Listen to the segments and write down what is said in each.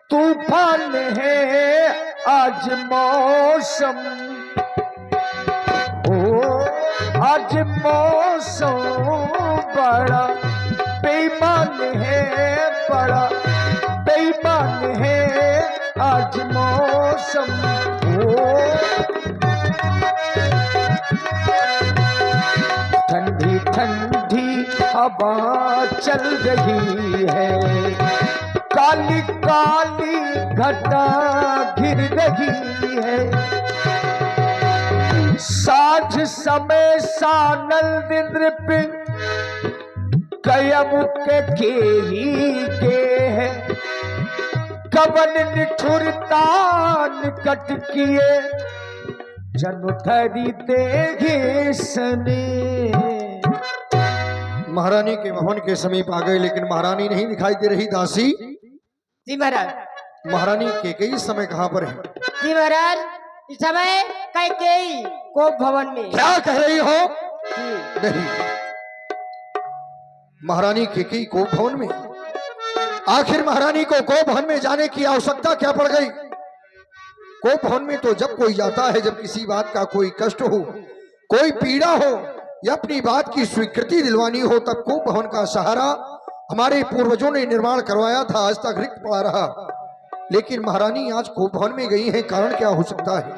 तूफान है आज मौसम, ओ आज मौसम बड़ा बेईमान है, बड़ा बेईमान है आज मौसम। ओ ठंडी ठंडी हवा चल रही है, काली काली घटा घिर रही है। साझ समय सानल नृप कयम के ही के है, कवन निठुरता निकट किए जनु धरी देगी सने। महारानी के भवन के समीप आ गए, लेकिन महारानी नहीं दिखाई दे रही। दासी जी महाराज। महारानी केकई इस समय कहाँ पर है? जी महाराज, इस समय कैकेयी को भवन में। क्या कह रही हो? जी। नहीं, महारानी केकई को भवन में? आखिर महारानी को भवन में जाने की आवश्यकता क्या पड़ गई? को भवन में तो जब कोई जाता है जब किसी बात का कोई कष्ट हो, कोई पीड़ा हो या अपनी बात की स्वीकृति दिलवानी हो, तब को भवन का सहारा हमारे पूर्वजों ने निर्माण करवाया था, आज तक रिक्त पड़ा रहा। लेकिन महारानी आज को भवन में गई है, कारण क्या हो सकता है?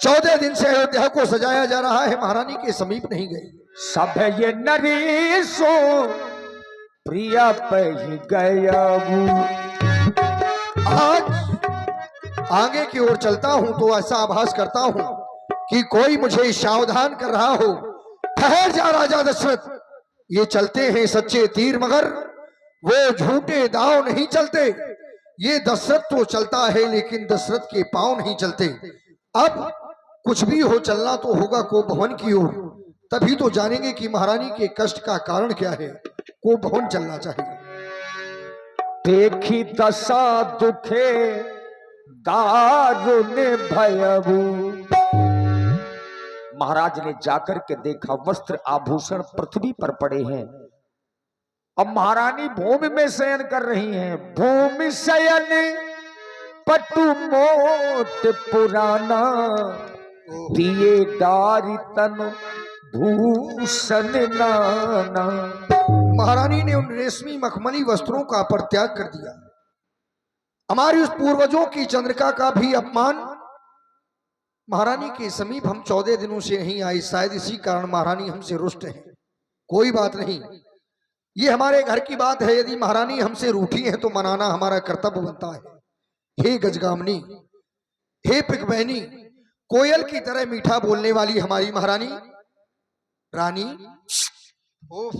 14 दिन से अयोध्या को सजाया जा रहा है, महारानी के समीप नहीं गई। सब ये नरेशो प्रिया पही गया। आज आगे की ओर चलता हूं तो ऐसा आभास करता हूं कि कोई मुझे सावधान कर रहा हो। ठहर जा राजा दशरथ, ये चलते हैं सच्चे तीर मगर वो झूठे दाव नहीं चलते। ये दशरथ तो चलता है लेकिन दशरथ के पांव नहीं चलते। अब कुछ भी हो चलना तो होगा को भवन की ओर, तभी तो जानेंगे कि महारानी के कष्ट का कारण क्या है। को भवन चलना चाहिए। देखी दशा दुखे दारुण भयभू। महाराज ने जाकर के देखा वस्त्र आभूषण पृथ्वी पर पड़े हैं। अब महारानी भूमि में शयन कर रही हैं। भूमि शयन पटु मोट पुराना, दिए डारी तन भूषण नाना। महारानी ने उन रेशमी मखमली वस्त्रों का परित्याग कर दिया। हमारी उस पूर्वजों की चंद्रिका का भी अपमान। महारानी के समीप हम 14 दिनों से नहीं आई, शायद इसी कारण महारानी हमसे रुष्ट है। कोई बात नहीं, ये हमारे घर की बात है। यदि महारानी हमसे रूठी है तो मनाना हमारा कर्तव्य बनता है। हे गजगामनी, हे पिकबैनी, कोयल की तरह मीठा बोलने वाली हमारी महारानी रानी। ओह,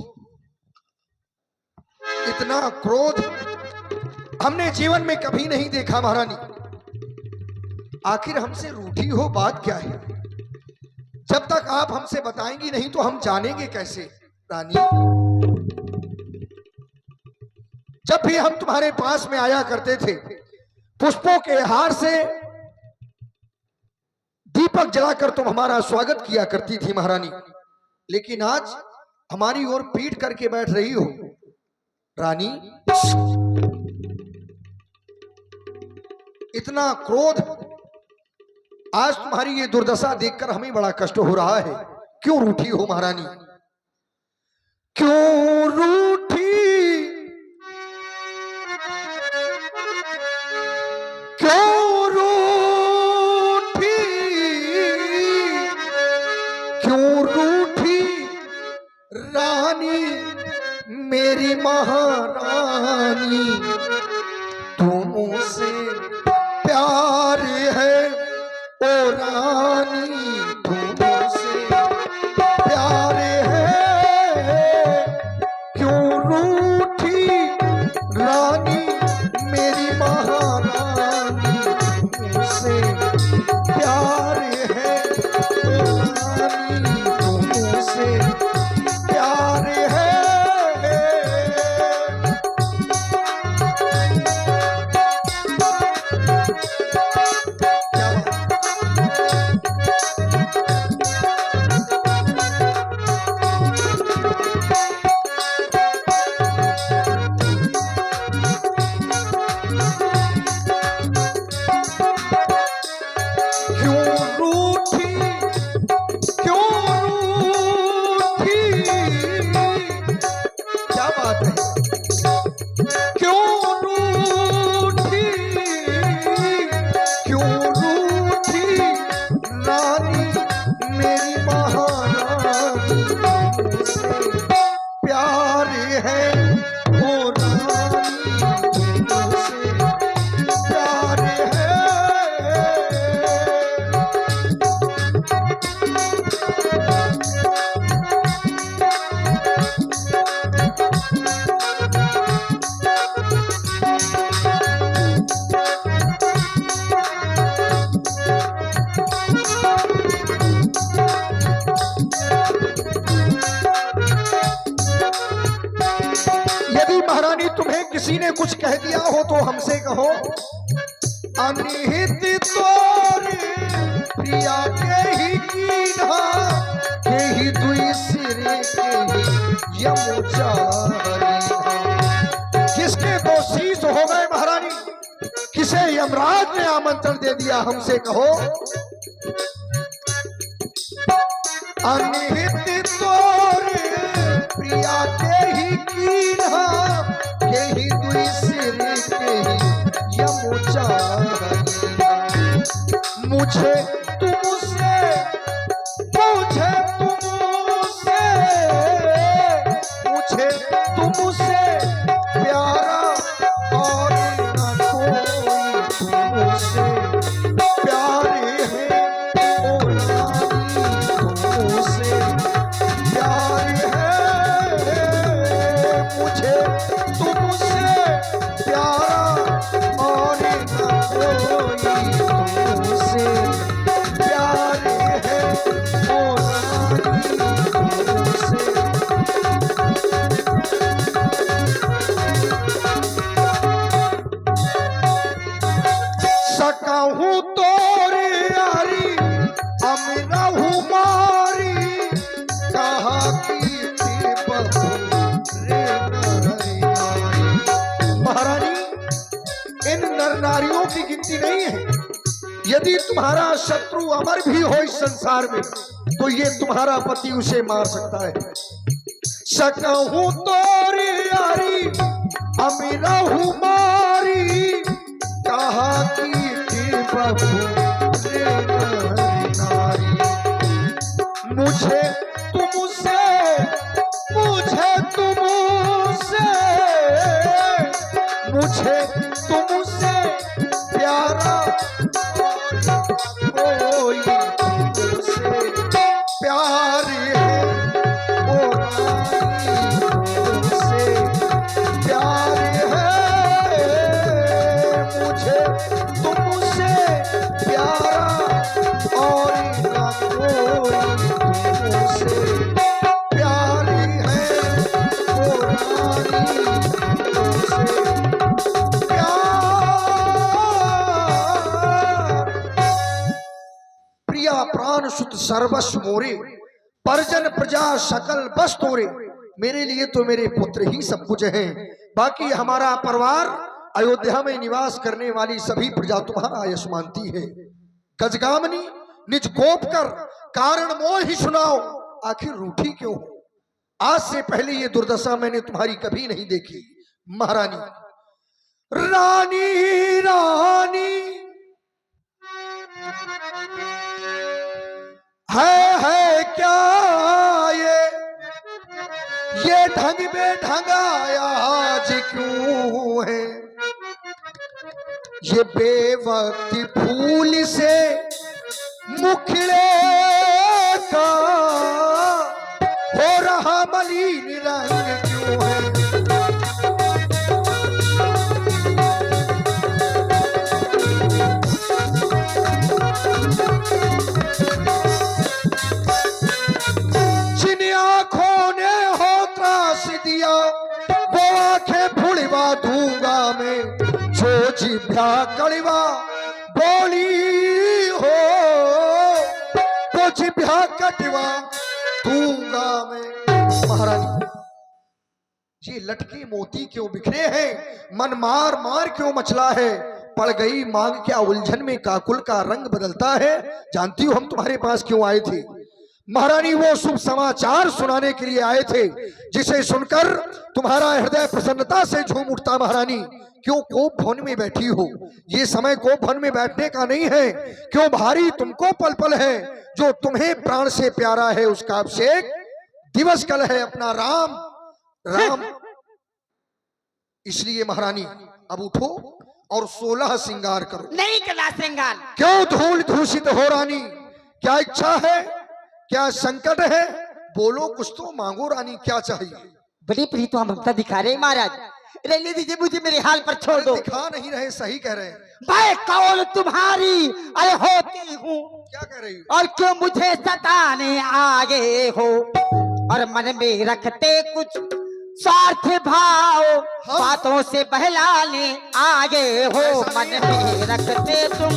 इतना क्रोध हमने जीवन में कभी नहीं देखा। महारानी आखिर हमसे रूठी हो, बात क्या है? जब तक आप हमसे बताएंगी नहीं तो हम जानेंगे कैसे? रानी, जब भी हम तुम्हारे पास में आया करते थे, पुष्पों के हार से दीपक जलाकर तुम हमारा स्वागत किया करती थी महारानी। लेकिन आज हमारी ओर पीठ करके बैठ रही हो। रानी, इतना क्रोध, आज तुम्हारी ये दुर्दशा देखकर हमें बड़ा कष्ट हो रहा है। क्यों रूठी हो महारानी? क्यों रूठी, क्यों रूठी, क्यों रूठी रानी मेरी महारानी? तुमसे प्यार है ओ रानी, तुमसे प्यार है देखो तो हमसे कहो। अनिहित तोरे प्रिया के ही कीन्हा, के ही दुई सिरे के ही यमोचारी। किसके दो शीश हो गए महारानी? किसे यमराज ने आमंत्रण दे दिया? हमसे कहो। अनिहित तोरे प्रिया के ही कीन्हा, के ही दुई सिरे के ही यमोचारी। मुझे तुमसे प्यारा और न कोई तुमसे प्यारे है। ओ रानी तुमसे प्यारे है। मुझे तुमसे प्यारा और न कोई तुमसे प्यारे है। ओ रानी तुमसे। सकहूँ तोरे यारी अमरहू मारी, कहा की बहू रे नर नारी। महारानी, इन नर नारियों की गिनती नहीं है। यदि तुम्हारा शत्रु अमर भी हो इस संसार में, तो ये तुम्हारा पति उसे मार सकता है। सकहूँ तोरे यारी अमरहू मारी, कहा की बहू रे नारी। मुझे तुमसे प्यारा कोई तुमसे प्यार है। ओ रानी तुमसे प्यार है। मुझे तुमसे प्यारा और न कोई तुमसे प्यार है। ओ रानी तुमसे प्रिया प्राण सुत सर्वस्व मोरे, परजन प्रजा सकल बस तोरे। मेरे लिए तो मेरे पुत्र ही सब कुछ हैं, बाकी हमारा परिवार अयोध्या में निवास करने वाली सभी प्रजा तुम्हारा यश मानती है। गजगामनी निज कोप कर कारण मोह ही सुनाओ, आखिर रूठी क्यों हो? आज से पहले ये दुर्दशा मैंने तुम्हारी कभी नहीं देखी। महारानी रानी रानी है क्या ये ढंग में ढंगाया आज क्यों है? ये बेवक्ति फूल से मुखड़े का हो रहा मलिन रंग क्यों है? जिन आंखों ने हो त्रास दिया वो आंखें फुड़वा दूंगा मैं, जो जिभ्या कड़वा बोली हो वो जिभ्या कटवा दूंगा मैं। महारानी, ये लटके मोती क्यों बिखरे हैं? मन मार मार क्यों मचला है? पड़ गई मांग क्या उलझन में काकुल का रंग बदलता है? जानती हो हम तुम्हारे पास क्यों आए थे? महारानी, वो शुभ समाचार सुनाने के लिए आए थे जिसे सुनकर तुम्हारा हृदय प्रसन्नता से झूम उठता। महारानी, क्यों कोप भवन में बैठी हो? ये समय कोप भवन में बैठने का नहीं है। क्यों भारी तुमको पल पल है? जो तुम्हें प्राण से प्यारा है उसका अभिषेक दिवस कल है अपना राम राम। इसलिए महारानी अब उठो और 16 श्रृंगार करो। नहीं कला श्रृंगार। क्यों धूल दूषित हो रानी? क्या इच्छा है? क्या संकट है? बोलो, कुछ तो मांगो रानी, क्या चाहिए? बड़ी प्रीत ममता दिखा रहे महाराज, रहने दीजिए मुझे, मेरे हाल पर छोड़ दो। दिखा नहीं रहे, सही कह रहे हैं। मैं कौन तुम्हारी अरे होती हूँ? क्या कह रही हो? और क्यों मुझे सताने आगे हो? और मन में रखते कुछ स्वार्थ भाव हम- बातों से बहलाने आगे हो, ऐसा मन नहीं है। में रखते तुम।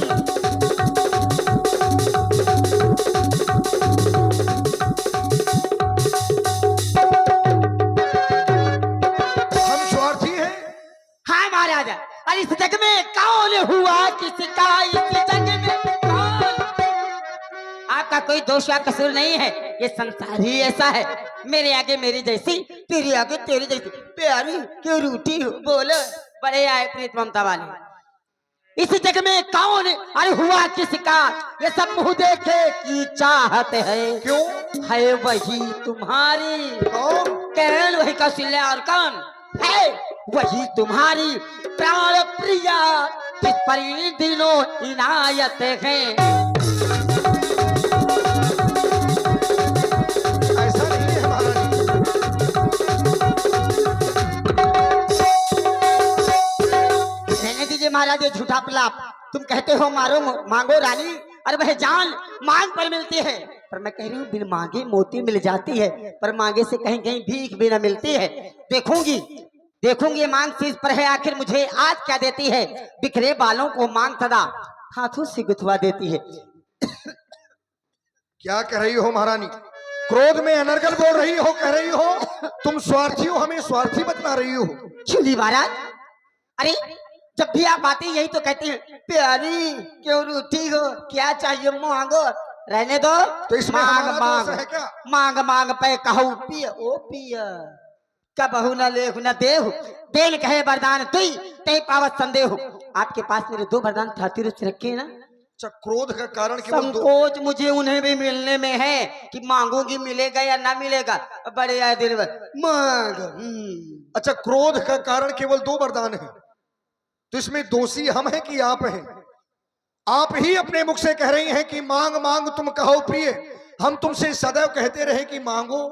हम स्वार्थी हैं। हाँ महाराजा, अरे इस जग में कौन हुआ किसी का, इस जग में कौन। आपका कोई दोष या कसूर नहीं है, ये संसार ही ऐसा है। मेरे आगे मेरी जैसी, तेरे आगे तेरी जैसी। प्यारी क्यों रूठी हो, बोलो। बड़े आए प्रीत ममता वाले। इस जग में कौन अरे हुआ किसका, ये सब मुंह देखे की चाहत है। क्यों? है वही तुम्हारी कौन? कौन, वही कौशल्या और कौन है वही तुम्हारी प्राण प्रिया, जिस पर इन दिनों इनायत है। ऐसा नहीं है महारानी। रहने दीजिए महाराज ये झूठा प्रलाप। तुम कहते हो मारो मांगो रानी, अरे वह जान मांग पर मिलती है, पर मैं कह रही हूँ बिन मांगे मोती मिल जाती है, पर मांगे से कहीं कहीं भीख भी न मिलती है। देखूंगी देखूंगी ये मांग चीज पर है, आखिर मुझे आज क्या देती है। बिखरे बालों को मांग सदा हाथों से गुथवा देती है। क्या कह रही हो महारानी? क्रोध में अनर्गल बोल रही हो, कह रही हो तुम स्वार्थी हो, हमें स्वार्थी बतला रही हो। चुली महाराज, अरे जब भी आप आते हैं यही तो कहते हैं, प्यारी क्यों रूठी हो, क्या चाहिए मांगो। रहने दो, तो इसमें मांग हमारा मांग दोष है क्या? मांग मांग पे कहू पिय ओ पिय, कबहू न लेहु न देहु, देन कहे वरदान तुई ते पावत संदेहु। आपके पास मेरे दो वरदान ठाती रुचि रखे ना। अच्छा, क्रोध का कारण केवल दो। संकोच मुझे उन्हें भी मिलने में है कि मांगूंगी मिलेगा या ना मिलेगा। बड़े आए दिन भर मांग। अच्छा, क्रोध का कारण केवल दो वरदान है, तो इसमें दोषी हम हैं कि आप हैं? आप ही अपने मुख से कह रही हैं कि मांग मांग तुम कहो प्रिय। हम तुमसे सदैव कहते रहे कि मांगो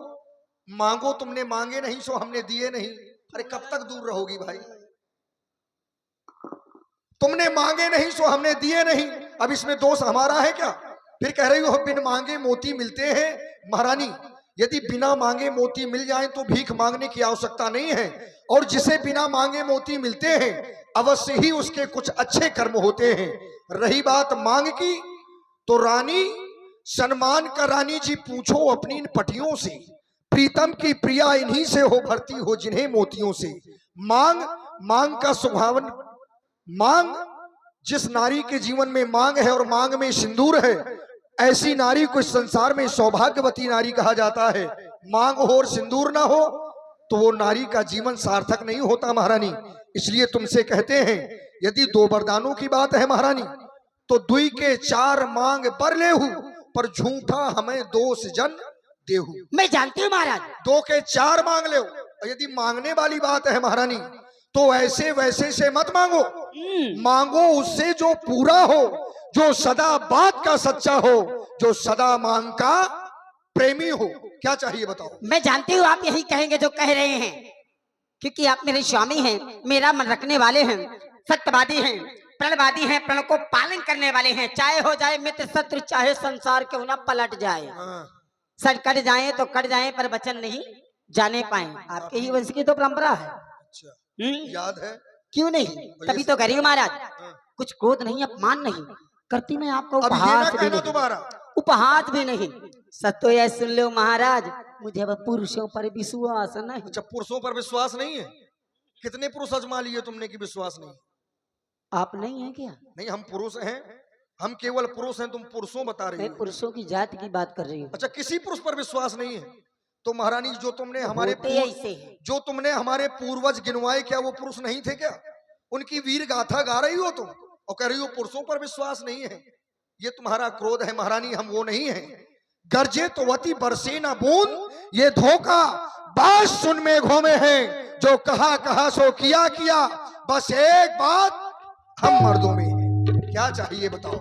मांगो, तुमने मांगे नहीं सो हमने दिए नहीं। अरे कब तक दूर रहोगी भाई? तुमने मांगे नहीं सो हमने दिए नहीं, अब इसमें दोष हमारा है क्या? फिर कह रही हो बिन मांगे मोती मिलते हैं। महारानी, यदि बिना मांगे मोती मिल जाए तो भीख मांगने की आवश्यकता नहीं है, और जिसे बिना मांगे मोती मिलते हैं अवश्य ही उसके कुछ अच्छे कर्म होते हैं। रही बात मांग की, तो रानी सम्मान का रानी जी पूछो अपनी इन पटियों से, प्रीतम की प्रिया इन्हीं से हो भरती हो जिन्हें मोतियों से। मांग मांग का सुहावन, मांग जिस नारी के जीवन में मांग है और मांग में सिंदूर है, ऐसी नारी को इस संसार में सौभाग्यवती नारी कहा जाता है। मांग हो और सिंदूर ना हो तो वो नारी का जीवन सार्थक नहीं होता महारानी। इसलिए तुमसे कहते हैं, यदि दो वरदानों की बात है महारानी, तो दुई के चार मांग पर लेहू, पर झूठा हमें दोष जन देहू। मैं जानती हूँ महाराज। दो के चार मांग ले, और यदि मांगने वाली बात है महारानी तो ऐसे वैसे से मत मांगो। मांगो उससे जो पूरा हो, जो सदा बात का सच्चा हो, जो सदा मांग का प्रेमी हो। क्या चाहिए बताओ? मैं जानती हूँ आप यही कहेंगे जो कह रहे हैं, क्योंकि आप मेरे स्वामी हैं, मेरा मन रखने वाले हैं, सत्यवादी हैं, प्रणवादी हैं, प्रण को पालन करने वाले हैं। चाहे हो जाए मित्र शत्रु, चाहे संसार क्यों ना पलट जाए, सर कट जाए तो कट जाए पर वचन नहीं जाने पाए। आपके ही वंश की तो परंपरा है। अच्छा, याद है? क्यों नहीं, तभी तो कह रही हूँ महाराज। कुछ क्रोध नहीं, अपमान नहीं करती मैं आपका, अब ये ना उपहास भी कहना नहीं, दोबारा। उपहास भी नहीं। सच तो यह सुन लो महाराज, मुझे अब पुरुषों पर विश्वास नहीं। अच्छा, पुरुषों पर विश्वास नहीं है? कितने पुरुष आजमा लिए तुमने कि विश्वास नहीं? आप नहीं है क्या? नहीं, हम पुरुष हैं, हम केवल पुरुष हैं, तुम पुरुषों बता रही मैं हो। पुरुषों की जाति की बात कर रही हूँ। अच्छा, किसी पुरुष पर विश्वास नहीं है? तो महारानी जो तुमने हमारे होते ऐसे हैं। जो तुमने हमारे पूर्वज गिनवाए, क्या वो पुरुष नहीं थे क्या? उनकी वीर गाथा गा रही हो तुम और कह रही हो पुरुषों पर विश्वास नहीं है। ये तुम्हारा क्रोध है महारानी, हम वो नहीं है। गरजे तो वती बरसे ना बूंद, ये धोखा बात सुन मेघों में है, जो कहा कहा सो किया किया, बस एक बात हम मर्दों में है। क्या चाहिए बताओ?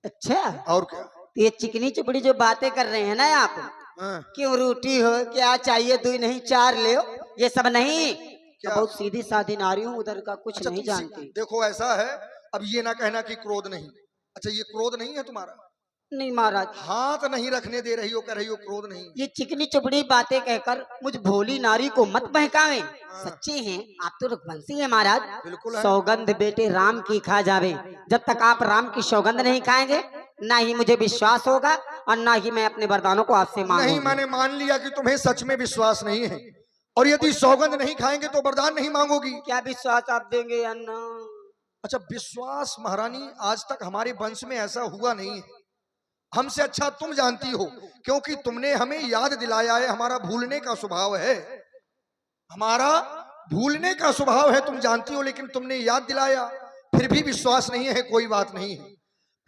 अच्छा, और क्या? तो ये चिकनी चुपड़ी जो बातें कर रहे हैं ना आप, हाँ, क्यों रूठी हो, क्या चाहिए, दो नहीं चार ले, ये सब नहीं। क्या? बहुत सीधी साधी नारी हूँ, उधर का कुछ अच्छा, नहीं तुम जानती। देखो ऐसा है, अब ये ना कहना कि क्रोध नहीं। अच्छा, ये क्रोध नहीं है तुम्हारा? नहीं महाराज, हाथ नहीं रखने दे रही हो, कह रही हो क्रोध नहीं। ये चिकनी चुपड़ी बातें कहकर मुझ भोली नारी को मत बहकावे। सच्चे हैं आप तो रघुवंशी हैं महाराज। बिल्कुल है। सौगंध बेटे राम की खा जावे। जब तक आप राम की सौगंध नहीं खाएंगे, ना ही मुझे विश्वास होगा और ना ही मैं अपने वरदानों को आपसे नहीं, मांगूंगी। मैंने मान लिया कि तुम्हें सच में विश्वास नहीं है, और यदि सौगंध नहीं खाएंगे तो वरदान नहीं मांगोगी। क्या विश्वास आप देंगे या ना? अच्छा, विश्वास महारानी आज तक हमारे वंश में ऐसा हुआ नहीं है। हमसे अच्छा तुम जानती हो, क्योंकि तुमने हमें याद दिलाया है। हमारा भूलने का स्वभाव है, हमारा भूलने का स्वभाव है, तुम जानती हो, लेकिन तुमने याद दिलाया, फिर भी विश्वास नहीं है। कोई बात नहीं है।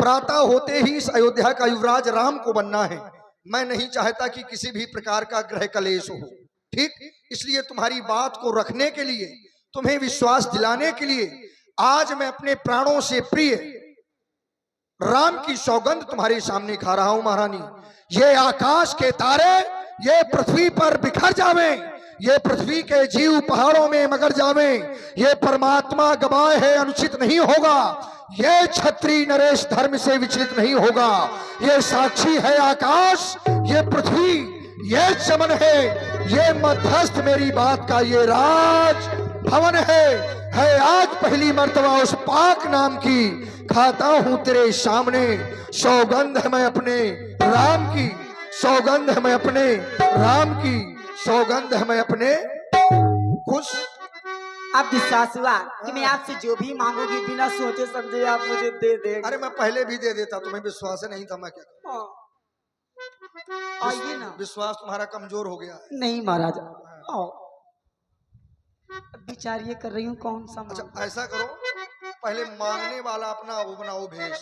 प्रातः होते ही इस अयोध्या का युवराज राम को बनना है। मैं नहीं चाहता कि किसी भी प्रकार का ग्रह कलेश हो, ठीक? इसलिए तुम्हारी बात को रखने के लिए, तुम्हें विश्वास दिलाने के लिए आज मैं अपने प्राणों से प्रिय राम की सौगंध तुम्हारे सामने खा रहा हूं महारानी। ये आकाश के तारे ये पृथ्वी पर बिखर जावे, ये पृथ्वी के जीव पहाड़ों में मगर जावे, ये परमात्मा गवाह है अनुचित नहीं होगा, ये क्षत्रिय नरेश धर्म से विचलित नहीं होगा। ये साक्षी है आकाश, ये पृथ्वी, ये चमन है, ये मध्यस्थ मेरी बात का ये राज भवन है आज पहली मर्तबा उस पाक नाम की खाता हूं तेरे सामने। सौगंध है मैं अपने राम की, सौगंध है मैं अपने राम की, सौगंध है मैं अपने। खुश अब विश्वास हुआ कि मैं आपसे जो भी मांगूंगी बिना सोचे समझे आप मुझे दे देंगे। अरे मैं पहले भी दे देता, तुम्हें विश्वास नहीं था, मैं क्या करूं? आइए ना। विश्वास तुम्हारा कमजोर हो गया है। नहीं महाराज, आओ। विचार ये कर रही हूँ कौन सा मांगूं। अच्छा ऐसा करो, पहले मांगने वाला अपना वो बनाओ भेष।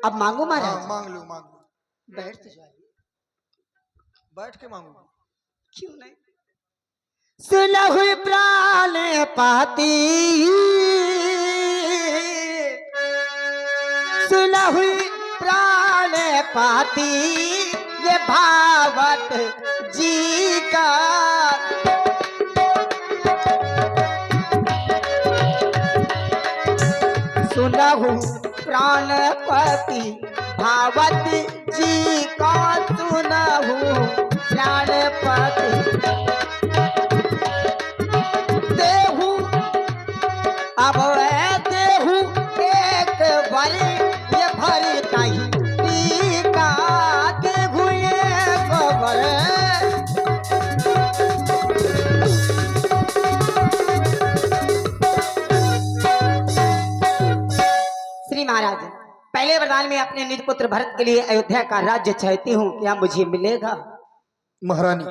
अब मांगो हाँ, महाराज। मांग लो मांग लो, बैठ तो जाइए। बैठ के मांगो। क्यों नहीं? सुलह हुई प्राण पाती, सुलह हुई प्राण पाती, ये भावत जी का सुलहु प्राणपति भावत जी का सुनहु प्राणपति देहु अब देहु एक बलि ये भरी नहीं टीका देहु एक बलि। श्री महाराज, पहले वरदान में अपने निज पुत्र भरत के लिए अयोध्या का राज्य चाहती हूँ, क्या मुझे मिलेगा? महारानी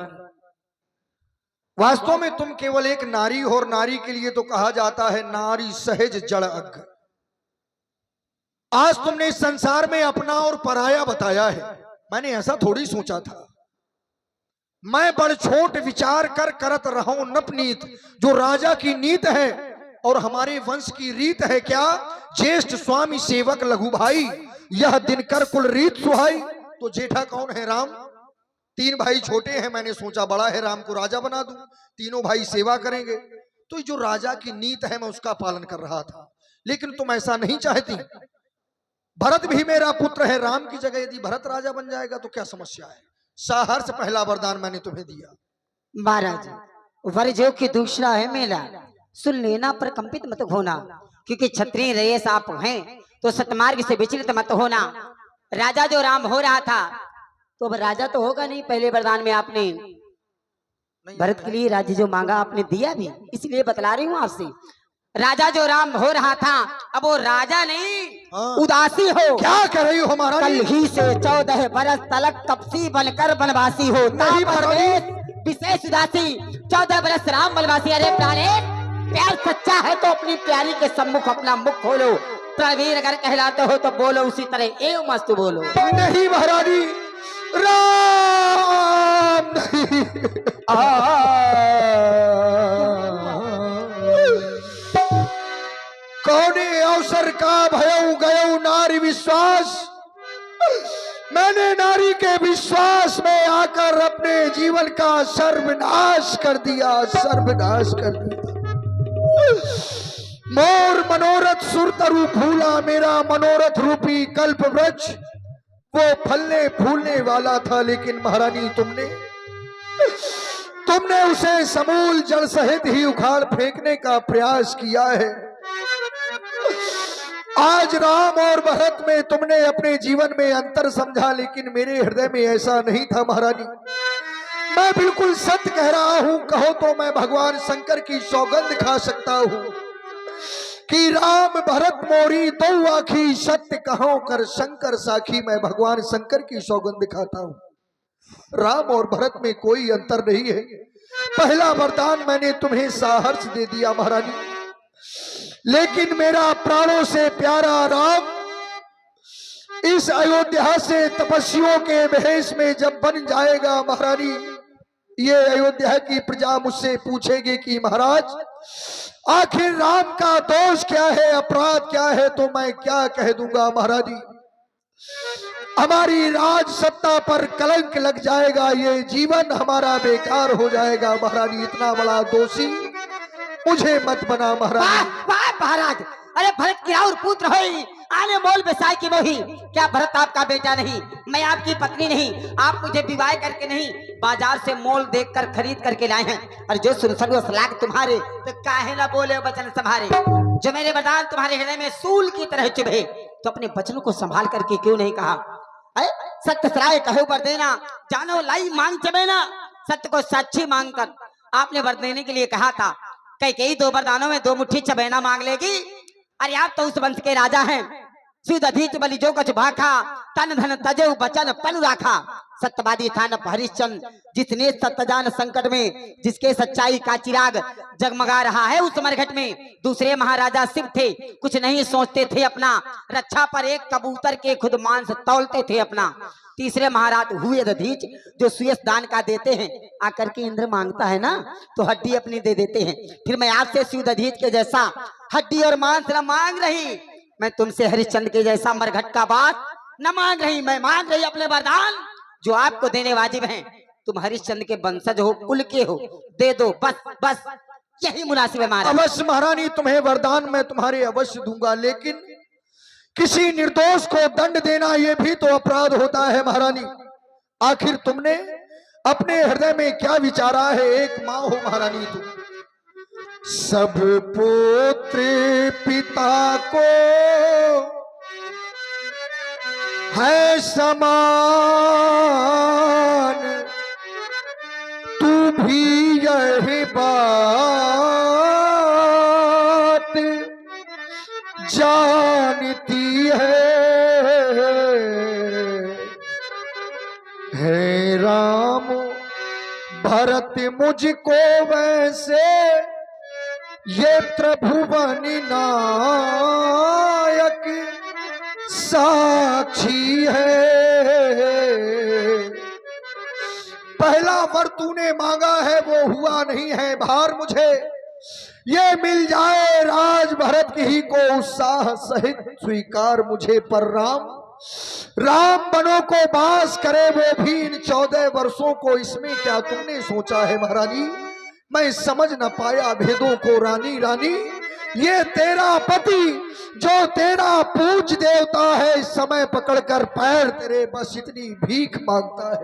वास्तव में तुम केवल एक नारी हो, और नारी के लिए तो कहा जाता है नारी सहज जड़ अग्ग। आज तुमने इस संसार में अपना और पराया बताया है। मैंने ऐसा थोड़ी सोचा था। मैं बड़ छोट विचार कर करत रहूं नपनीत, जो राजा की नीत है और हमारे वंश की रीत है। क्या ज्येष्ठ स्वामी सेवक लघु भाई, यह दिनकर कुल रीत सुहाई। तो जेठा कौन है? राम। तीन भाई छोटे हैं, मैंने सोचा बड़ा है राम को राजा बना दूं, तीनों भाई सेवा करेंगे। तो जो राजा की नीत है मैं उसका पालन कर रहा था, लेकिन तुम ऐसा नहीं चाहती। भरत भी मेरा पुत्र है, राम की जगह यदि भरत राजा बन जाएगा तो क्या समस्या है? सहर्ष पहला वरदान मैंने तुम्हें दिया। महाराज, वरजो की दूसरा है मेला, सुन लेना पर कंपित मत होना, क्योंकि क्षत्रिय रईस आप हैं तो सतमार्ग से विचलित मत होना। राजा जो राम हो रहा था तो अब राजा तो होगा नहीं। पहले वरदान में आपने भरत के लिए राज्य जो मांगा आपने दिया भी, इसलिए बतला रही हूँ आपसे। राजा जो राम हो रहा था अब वो राजा नहीं, उदासी हो। क्या कर रही हो हमारा? कल ही से 14 बरस तलक तपसी बनकर बनवासी हो, विशेष उदासी 14 बरस राम बनवासी। अरे प्राणे, प्यार सच्चा है तो अपनी प्यारी के सम्मुख अपना मुख खोलो। प्रवीर अगर कहलाते हो तो बोलो उसी तरह एवं मस्त बोलो। नहीं महारानी, राम नहीं। कौने अवसर का भयऊ गयऊ नारी विश्वास, मैंने नारी के विश्वास में आकर अपने जीवन का सर्वनाश कर दिया, सर्वनाश कर दिया। मोर मनोरथ सुरतरु फूला, मेरा मनोरथ रूपी कल्प वृक्ष वो फलने फूलने वाला था, लेकिन महारानी तुमने उसे समूल जड़ सहित ही उखाड़ फेंकने का प्रयास किया है। आज राम और भरत में तुमने अपने जीवन में अंतर समझा, लेकिन मेरे हृदय में ऐसा नहीं था महारानी। मैं बिल्कुल सत्य कह रहा हूं, कहो तो मैं भगवान शंकर की सौगंध खा सकता हूं कि राम भरत मोरी दो आखी, सत्य कहो कर शंकर साखी। मैं भगवान शंकर की सौगंध खाता हूं, राम और भरत में कोई अंतर नहीं है। पहला वरदान मैंने तुम्हें साहर्ष दे दिया महारानी, लेकिन मेरा प्राणों से प्यारा राम इस अयोध्या से तपस्वियों के भेष में जब बन जाएगा महारानी, ये अयोध्या की प्रजा मुझसे पूछेगी कि महाराज आखिर राम का दोष क्या है, अपराध क्या है, तो मैं क्या कह दूंगा महारानी। हमारी राज सत्ता पर कलंक लग जाएगा, ये जीवन हमारा बेकार हो जाएगा महारानी। इतना बड़ा दोषी मुझे मत बना महारानी। वाह वाह महाराज, अरे भरत की और पुत्र होई, आने मोल बेसाई की मोही। क्या भरत आपका बेटा नहीं, मैं आपकी पत्नी नहीं, आप मुझे विवाह करके नहीं बाजार से मोल देखकर खरीद करके लाए हैं। और जो सुनसुन सलाख तुम्हारे, तो काहे ना बोले वचन संभारे। जो मेरे वरदान तुम्हारे हृदय में सूल की तरह चुभे, तो अपने वचनों को संभाल करके क्यों नहीं कहा। सत्य सराय कहो वर देना, जानो लाई मांग चबेना। सत्य को साक्षी मांग कर आपने वर देने के लिए कहा था, कई दो वरदानों में दो मुट्ठी चबेना मांग लेगी। अरे आप तो उस वंश के राजा हैं, सुध अधिक बलि जो कछ भाखा, तन धन तजो बचन पन राखा। सत्यवादी था न हरिश्चंद्र, जिसने सत्य जान संकट में, जिसके सच्चाई का चिराग जगमगा रहा है उस मरघट में। दूसरे महाराजा शिव थे, कुछ नहीं सोचते थे अपना, रक्षा पर एक कबूतर के खुद मांस तौलते थे अपना। तीसरे महाराज हुए दधीच, जो सुयस दान का देते हैं, आकर के इंद्र मांगता है ना तो हड्डी अपनी दे देते हैं। फिर मैं आपसे शिव दधीच के जैसा हड्डी और मांस न मांग रही, मैं तुमसे हरिश्चंद्र के जैसा मरघट का बात न मांग रही। मैं मांग रही अपने वरदान जो आपको देने वाजिब हैं। तुम हरिश्चंद्र के वंशज हो, कुल के हो, दे दो बस बस, यही मुनासिब है महाराज। अवश्य महारानी, तुम्हें वरदान मैं तुम्हारे अवश्य दूंगा, लेकिन किसी निर्दोष को दंड देना ये भी तो अपराध होता है महारानी। आखिर तुमने अपने हृदय में क्या विचारा है। एक माँ हो महारानी तुम, सब पुत्र पिता को है समान, तू भी यही बात जानती है राम भरत मुझको वैसे ये त्रिभुवन नायक साक्षी है। पहला वर तूने मांगा है वो हुआ नहीं है, भार मुझे ये मिल जाए राज भरत की ही को उत्साह सहित स्वीकार मुझे। पर राम बनों को बास करे वो भी इन 14 वर्षों को, इसमें क्या तुमने सोचा है महारानी। मैं समझ न पाया भेदों को रानी। रानी ये तेरा पति जो तेरा पूज देवता है, इस समय पकड़कर पैर तेरे बस इतनी भीख मांगता है।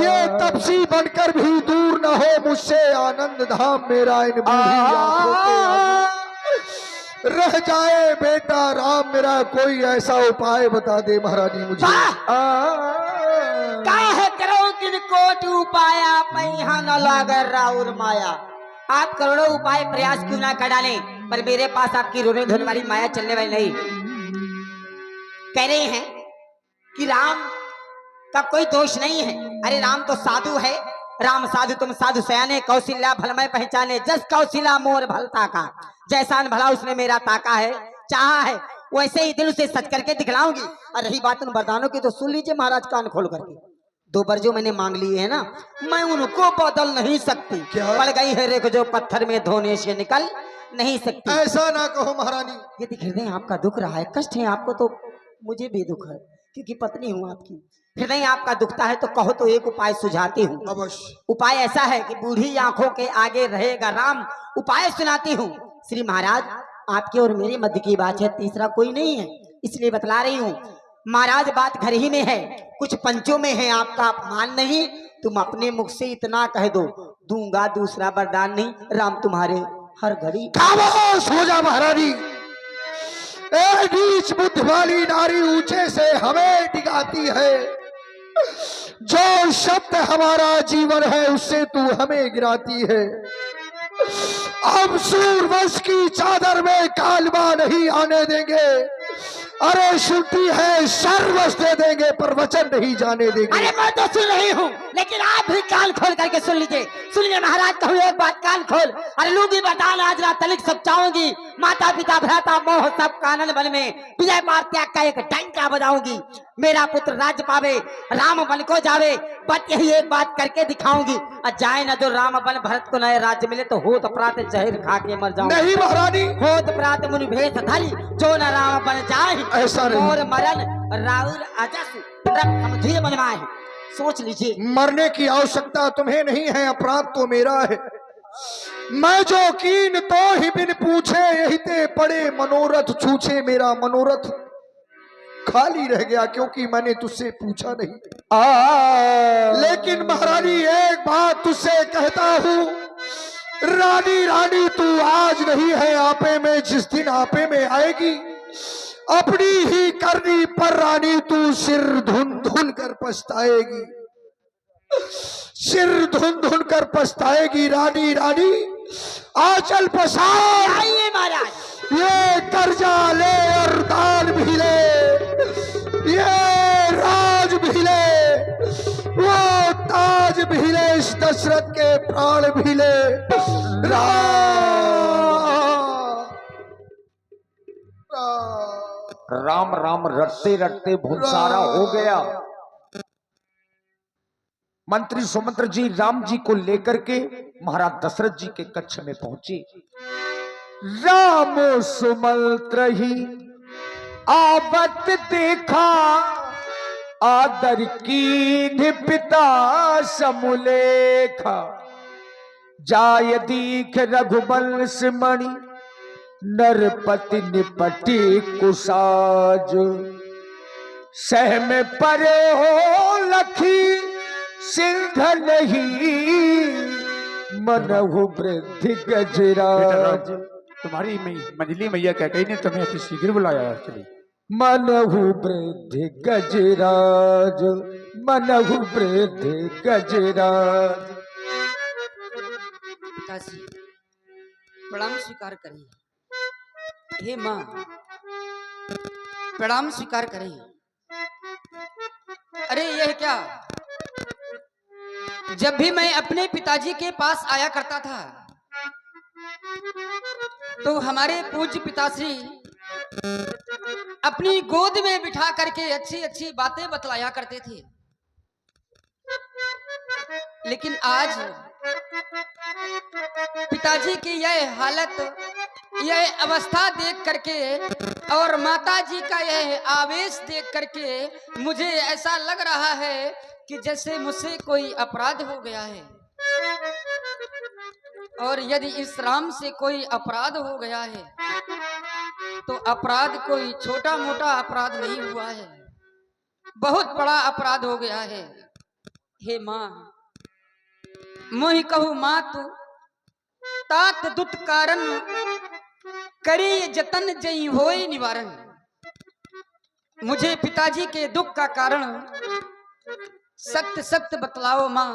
ये तपसी बनकर भी दूर न हो मुझसे आनंद धाम मेरा इन बूढ़ी आंखों के आगे। रह जाए बेटा राम मेरा, कोई ऐसा उपाय बता दे महारानी मुझे। काहे करो किन कोट उपाया, पैहा न लागे राउर माया। आप करोड़ों उपाय प्रयास क्यों ना कर डालें, पर मेरे पास आपकी रोने धोने वाली माया चलने वाली नहीं। कह रहे हैं कि राम का कोई दोष नहीं है। अरे राम तो साधु है, राम साधु तुम साधु सयाने, कौशल्या भलमय पहचाने, जस कौशल्या मोर भलता का। जैसा भला उसने मेरा ताका है, चाहा है, वैसे ही दिल से सच करके दिखलाऊंगी। और रही बात उन वरदानों की, तो सुन लीजिए महाराज कान खोल करके। 2 बार जो मैंने मांग लिए है ना, मैं उनको बदल नहीं सकती। पड़ गई है रेख जो पत्थर में धोने से निकल नहीं सकती। ऐसा ना कहो महारानी। यदि हृदय आपका दुख रहा है, कष्ट है आपको, तो मुझे भी दुख है क्योंकि पत्नी हूँ आपकी। हृदय आपका दुखता है तो कहो तो एक उपाय सुझाती हूँ। अवश्य। उपाय ऐसा है कि बूढ़ी आंखों के आगे रहेगा राम। उपाय सुनाती हूँ। श्री महाराज, आपके और मेरे मध्य की बात है, तीसरा कोई नहीं है, इसलिए बतला रही हूँ। महाराज, बात घर ही में है, कुछ पंचों में है, आपका अपमान नहीं। तुम अपने मुख से इतना कह दो, दूंगा दूसरा वरदान नहीं, राम तुम्हारे हर घड़ी। खामोश हो जा महारानी। ए नीच बुद्धि वाली नारी ऊंचे से हमें डिगाती है। जो शब्द हमारा जीवन है उससे तू हमें गिराती है। हम सूरवंश की चादर में कालबा नहीं आने देंगे। अरे सुनती है सर्वस दे देंगे पर वचन नहीं जाने देंगे। अरे मैं तो सुन रही हूँ, लेकिन आप भी कान खोल करके सुन लीजिए। सुनिए महाराज, कहूँ एक बात, कान खोल। अरे लूंगी बटान आज रात तलिक सब चाहूंगी। माता पिता भ्राता मोह सब कानन बन में विजय पार त्याग का एक डंका बजाऊंगी। मेरा पुत्र राज्य पावे, राम बन को जावे, बस यही एक बात करके दिखाऊंगी। और जाए न जो राम बन भरत को नए राज्य मिले तो होत प्रात जहर खा के मर जाऊं। नहीं महारानी, होत प्रात मुनि भेष धरी, जो न राम बन जाए ऐसा नहीं। मोर मरण राउर अजसु समझिए मनमाए। सोच लीजिए। मरने की आवश्यकता तुम्हें नहीं है, अपराध तो मेरा है। मैं जो कीन तो ही बिन पूछे यही ते पड़े मनोरथ छूछे। मेरा मनोरथ खाली रह गया क्योंकि मैंने तुझसे पूछा नहीं। लेकिन महारानी एक बात तुझसे कहता हूँ, रानी रानी तू आज नहीं है आपे में, जिस दिन आपे में आएगी अपनी ही करनी पर रानी तू सिर धुन धुन कर पछताएगी। सिर धुन धुन कर पछताएगी रानी रानी। आंचल पसार, आइए महाराज। ये कर्जा ले और दान भी ले, ये राज भी ले, वो ताज भी ले, इस दशरथ के प्राण भी ले। राम राम रटते रटते भूसारा हो गया। मंत्री सुमंत्र जी राम जी को लेकर के महाराज दशरथ जी के कक्ष में पहुंचे। राम सुमंत्र ही आवत देखा, आदर की पिता समुलेखा। जाय दीख रघुवंश मणि, नरपति निपटी कुसाज। सह में परे हो लखी सिंह नहीं, मनहु वृद्धि गजराज। तुम्हारी मंजली मैया कह गई ने तुम्हें अति शीघ्र बुलाया। चलिए। मनहु वृद्धि गजराज, मनहु वृद्धि गजराज। पिताजी प्रणाम स्वीकार करिए। हे माँ प्रणाम स्वीकार करिए। अरे यह क्या, जब भी मैं अपने पिताजी के पास आया करता था तो हमारे पूज्य पिताश्री अपनी गोद में बिठा करके अच्छी अच्छी बातें बतलाया करते थे। लेकिन आज पिताजी की यह हालत, यह अवस्था देख करके और माताजी का यह आवेश देख करके मुझे ऐसा लग रहा है कि जैसे मुझसे कोई अपराध हो गया है। और यदि इस राम से कोई अपराध हो गया है तो अपराध कोई छोटा मोटा अपराध नहीं हुआ है, बहुत बड़ा अपराध हो गया है। हे माँ, मोहि कहू मातु तात दुत कारण, करी जतन जई होई निवारण। मुझे पिताजी के दुख का कारण सत्य सत्य बतलाओ माँ,